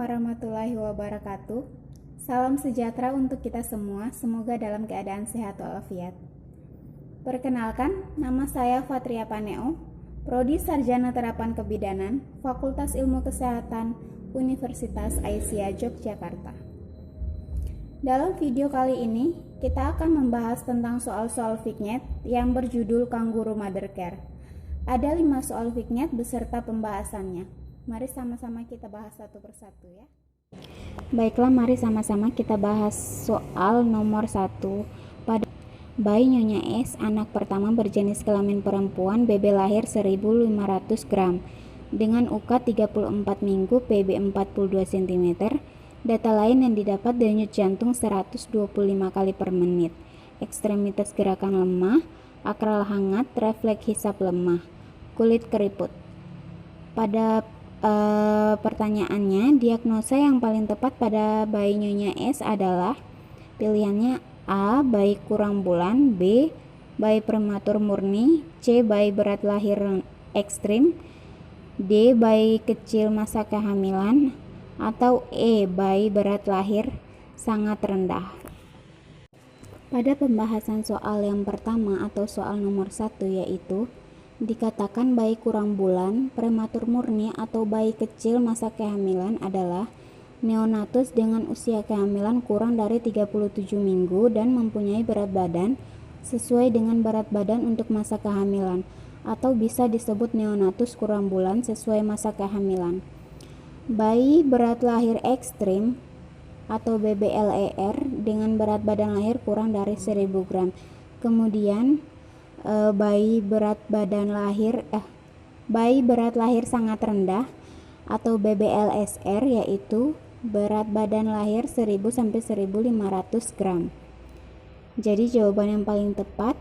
warahmatullahi wabarakatuh. Salam sejahtera untuk kita semua, semoga dalam keadaan sehat walafiat. Perkenalkan, nama saya Fatria Paneo, Prodi Sarjana Terapan Kebidanan, Fakultas Ilmu Kesehatan, Universitas Aisyah Yogyakarta. Dalam video kali ini, kita akan membahas tentang soal-soal Vignet yang berjudul Kangguru Mother Care. Ada 5 soal Vignet beserta pembahasannya. Mari sama-sama kita bahas satu persatu ya. Baiklah, mari sama-sama kita bahas soal nomor 1. Pada bayi Nyonya S, anak pertama berjenis kelamin perempuan, BB lahir 1500 gram dengan UK 34 minggu, PB 42 cm. Data lain yang didapat, denyut jantung 125 kali per menit, ekstremitas gerakan lemah, akral hangat, refleks hisap lemah, kulit keriput. Pada pertanyaannya, diagnosa yang paling tepat pada bayi Nyonya S adalah pilihannya A. Bayi kurang bulan, B. Bayi prematur murni, C. Bayi berat lahir ekstrim, D. Bayi kecil masa kehamilan, atau E. Bayi berat lahir sangat rendah. Pada pembahasan soal yang pertama atau soal nomor 1, yaitu dikatakan bayi kurang bulan, prematur murni atau bayi kecil masa kehamilan adalah neonatus dengan usia kehamilan kurang dari 37 minggu dan mempunyai berat badan sesuai dengan berat badan untuk masa kehamilan, atau bisa disebut neonatus kurang bulan sesuai masa kehamilan. Bayi berat lahir ekstrim atau BBLER dengan berat badan lahir kurang dari 1000 gram. Kemudian bayi berat lahir sangat rendah atau BBLSR, yaitu berat badan lahir 1000 sampai 1500 gram. Jadi jawaban yang paling tepat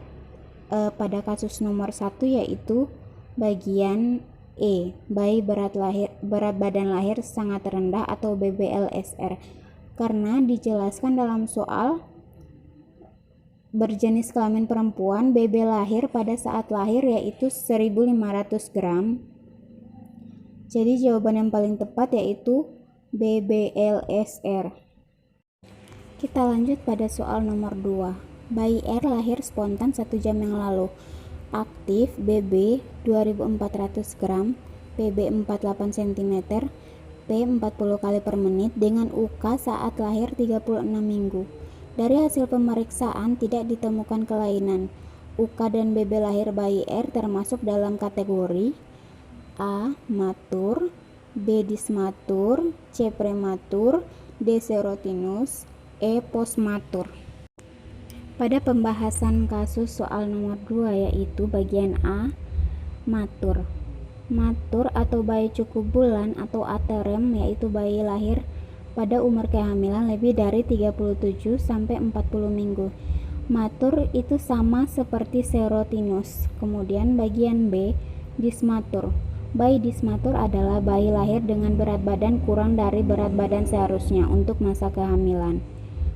pada kasus nomor 1 yaitu bagian E, bayi berat badan lahir sangat rendah atau BBLSR, karena dijelaskan dalam soal berjenis kelamin perempuan, BB lahir pada saat lahir yaitu 1500 gram. Jadi jawaban yang paling tepat yaitu BBLSR. Kita lanjut pada soal nomor 2. Bayi R lahir spontan 1 jam yang lalu. Aktif, BB 2400 gram, PB 48 cm, P 40 kali per menit dengan UK saat lahir 36 minggu. Dari hasil pemeriksaan tidak ditemukan kelainan. UK dan BB lahir bayi R termasuk dalam kategori A. Matur, B. Dismatur, C. Prematur, D. Serotinus, E. Postmatur. Pada pembahasan kasus soal nomor 2 yaitu bagian A. Matur. Matur atau bayi cukup bulan atau aterem yaitu bayi lahir pada umur kehamilan lebih dari 37 sampai 40 minggu. Matur itu sama seperti serotinus. Kemudian bagian B, dismatur. Bayi dismatur adalah bayi lahir dengan berat badan kurang dari berat badan seharusnya untuk masa kehamilan.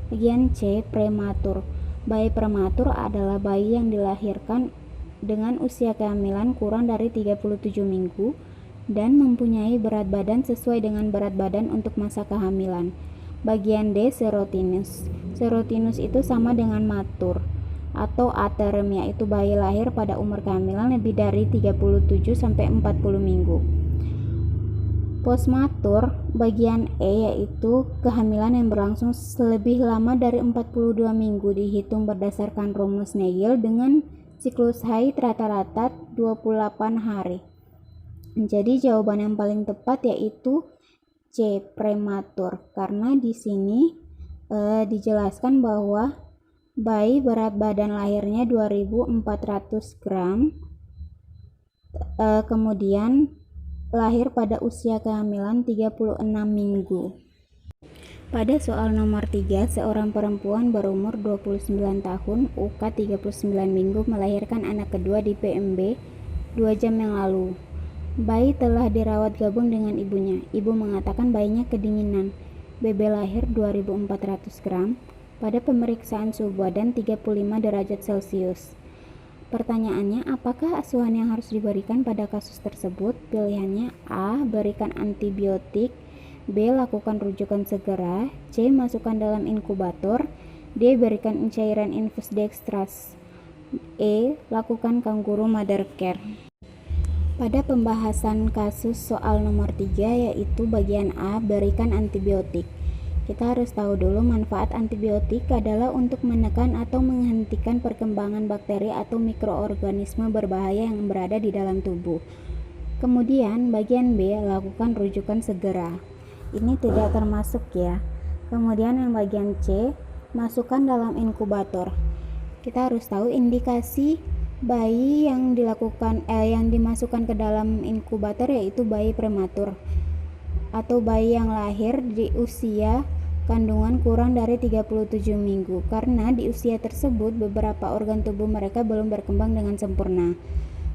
Bagian C, prematur. Bayi prematur adalah bayi yang dilahirkan dengan usia kehamilan kurang dari 37 minggu dan mempunyai berat badan sesuai dengan berat badan untuk masa kehamilan. Bagian D, serotinus. Serotinus itu sama dengan matur atau aterem, yaitu bayi lahir pada umur kehamilan lebih dari 37 sampai 40 minggu. Postmatur, bagian E, yaitu kehamilan yang berlangsung lebih lama dari 42 minggu dihitung berdasarkan rumus Nagel dengan siklus haid rata-rata 28 hari. Jadi jawaban yang paling tepat yaitu C, prematur, karena di sini dijelaskan bahwa bayi berat badan lahirnya 2400 gram, kemudian lahir pada usia kehamilan 36 minggu. Pada soal nomor 3, seorang perempuan berumur 29 tahun, UK 39 minggu melahirkan anak kedua di PMB 2 jam yang lalu. Bayi telah dirawat gabung dengan ibunya. Ibu mengatakan bayinya kedinginan. BB lahir 2400 gram. Pada pemeriksaan suhu badan 35 derajat Celcius. Pertanyaannya, apakah asuhan yang harus diberikan pada kasus tersebut? Pilihannya A. Berikan antibiotik, B. Lakukan rujukan segera. C. Masukkan dalam inkubator. D. Berikan cairan infus dextrose. E. Lakukan kangguru mother care. Pada pembahasan kasus soal nomor 3 yaitu bagian A, berikan antibiotik. Kita harus tahu dulu manfaat antibiotik adalah untuk menekan atau menghentikan perkembangan bakteri atau mikroorganisme berbahaya yang berada di dalam tubuh. Kemudian bagian B, lakukan rujukan segera. Ini tidak termasuk ya. Kemudian yang bagian C, masukkan dalam inkubator. Kita harus tahu indikasi bayi yang dimasukkan ke dalam inkubator yaitu bayi prematur atau bayi yang lahir di usia kandungan kurang dari 37 minggu, karena di usia tersebut beberapa organ tubuh mereka belum berkembang dengan sempurna.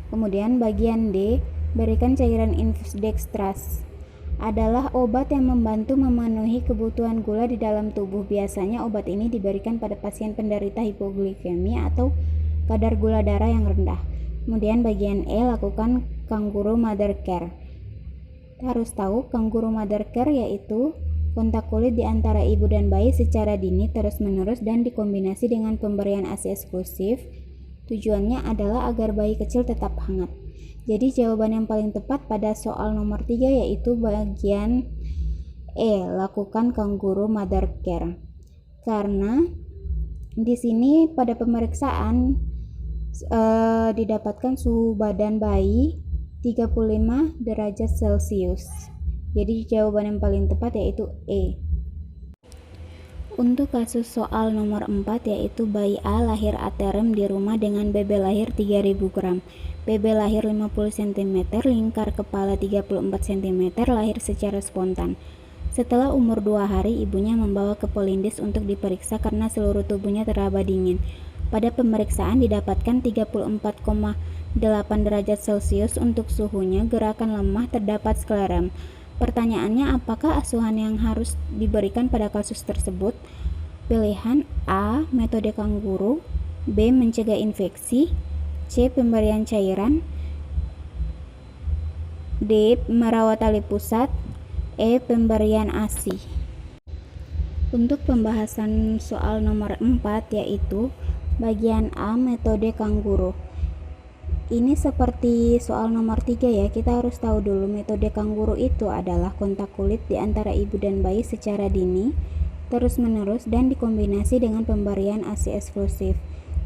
Kemudian bagian D, berikan cairan infus dextrose. Adalah obat yang membantu memenuhi kebutuhan gula di dalam tubuh. Biasanya obat ini diberikan pada pasien penderita hipoglikemia atau kadar gula darah yang rendah. Kemudian bagian E, lakukan kangguru mother care. Kita harus tahu kangguru mother care yaitu kontak kulit di antara ibu dan bayi secara dini terus-menerus dan dikombinasi dengan pemberian ASI eksklusif. Tujuannya adalah agar bayi kecil tetap hangat. Jadi jawaban yang paling tepat pada soal nomor 3 yaitu bagian E, lakukan kangguru mother care. Karena di sini pada pemeriksaan didapatkan suhu badan bayi 35 derajat Celcius. Jadi jawaban yang paling tepat yaitu E. Untuk kasus soal nomor 4 yaitu bayi A lahir aterem di rumah dengan BB lahir 3000 gram. BB lahir 50 cm, lingkar kepala 34 cm, lahir secara spontan. Setelah umur 2 hari, ibunya membawa ke Polindis untuk diperiksa karena seluruh tubuhnya teraba dingin. Pada pemeriksaan didapatkan 34,8 derajat Celcius untuk suhunya, gerakan lemah, terdapat sklerem. Pertanyaannya, apakah asuhan yang harus diberikan pada kasus tersebut? Pilihan A, metode kangguru, B, mencegah infeksi, C, pemberian cairan, D, merawat tali pusat, E, pemberian ASI. Untuk pembahasan soal nomor 4 yaitu bagian A, metode kangguru. Ini seperti soal nomor 3 ya, kita harus tahu dulu metode kangguru itu adalah kontak kulit di antara ibu dan bayi secara dini, terus-menerus dan dikombinasi dengan pemberian ASI eksklusif.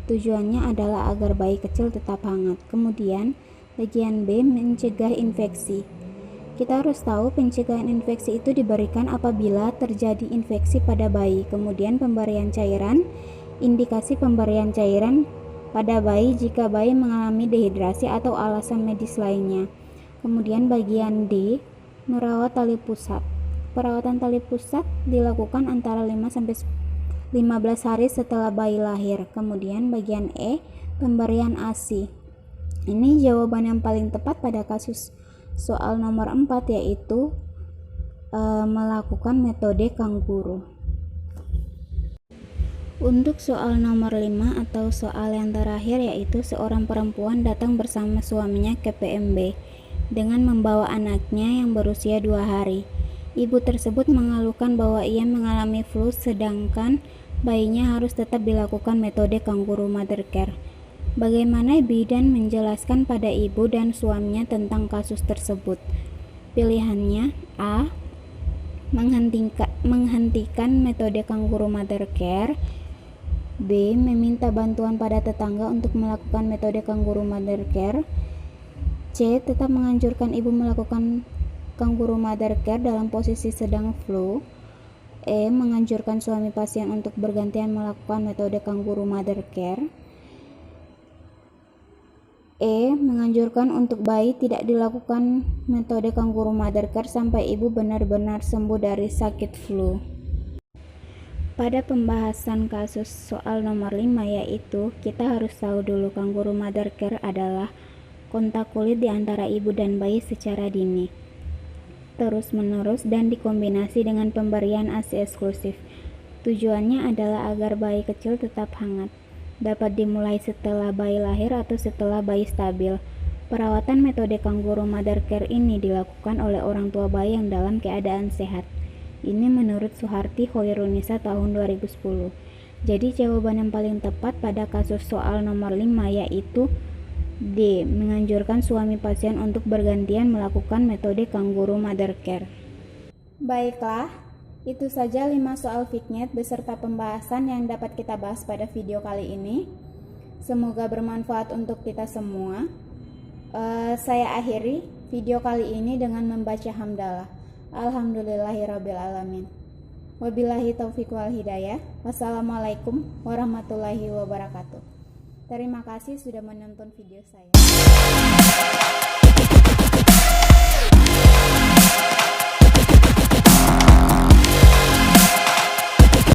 Tujuannya adalah agar bayi kecil tetap hangat. Kemudian bagian B, mencegah infeksi. Kita harus tahu pencegahan infeksi itu diberikan apabila terjadi infeksi pada bayi. Kemudian pemberian cairan, indikasi pemberian cairan pada bayi jika bayi mengalami dehidrasi atau alasan medis lainnya. Kemudian bagian D, merawat tali pusat. Perawatan tali pusat dilakukan antara 5-15 hari setelah bayi lahir. Kemudian bagian E, pemberian ASI. Ini jawaban yang paling tepat pada kasus soal nomor 4 yaitu melakukan metode kangguru. Untuk soal nomor 5 atau soal yang terakhir yaitu seorang perempuan datang bersama suaminya ke PMB dengan membawa anaknya yang berusia 2 hari. Ibu tersebut mengeluhkan bahwa ia mengalami flu sedangkan bayinya harus tetap dilakukan metode kangguru mother care. Bagaimana bidan menjelaskan pada ibu dan suaminya tentang kasus tersebut? Pilihannya A, menghentikan metode kangguru mother care, B, meminta bantuan pada tetangga untuk melakukan metode kangguru mother care, C, tetap menganjurkan ibu melakukan kangguru mother care dalam posisi sedang flu, E, menganjurkan suami pasien untuk bergantian melakukan metode kangguru mother care, E, menganjurkan untuk bayi tidak dilakukan metode kangguru mother care sampai ibu benar-benar sembuh dari sakit flu. Pada pembahasan kasus soal nomor 5 yaitu kita harus tahu dulu kangguru mother care adalah kontak kulit di antara ibu dan bayi secara dini, terus-menerus dan dikombinasi dengan pemberian ASI eksklusif. Tujuannya adalah agar bayi kecil tetap hangat. Dapat dimulai setelah bayi lahir atau setelah bayi stabil. Perawatan metode kangguru mother care ini dilakukan oleh orang tua bayi yang dalam keadaan sehat. Ini menurut Suharti Hoirunisa tahun 2010. Jadi jawaban yang paling tepat pada kasus soal nomor 5 yaitu D. Menganjurkan suami pasien untuk bergantian melakukan metode kangguru mother care. Baiklah, itu saja 5 soal Fiknet beserta pembahasan yang dapat kita bahas pada video kali ini. Semoga bermanfaat untuk kita semua. Saya akhiri video kali ini dengan membaca hamdalah. Alhamdulillahirabbil alamin. Wabillahi taufiq wal hidayah. Wassalamualaikum warahmatullahi wabarakatuh. Terima kasih sudah menonton video saya.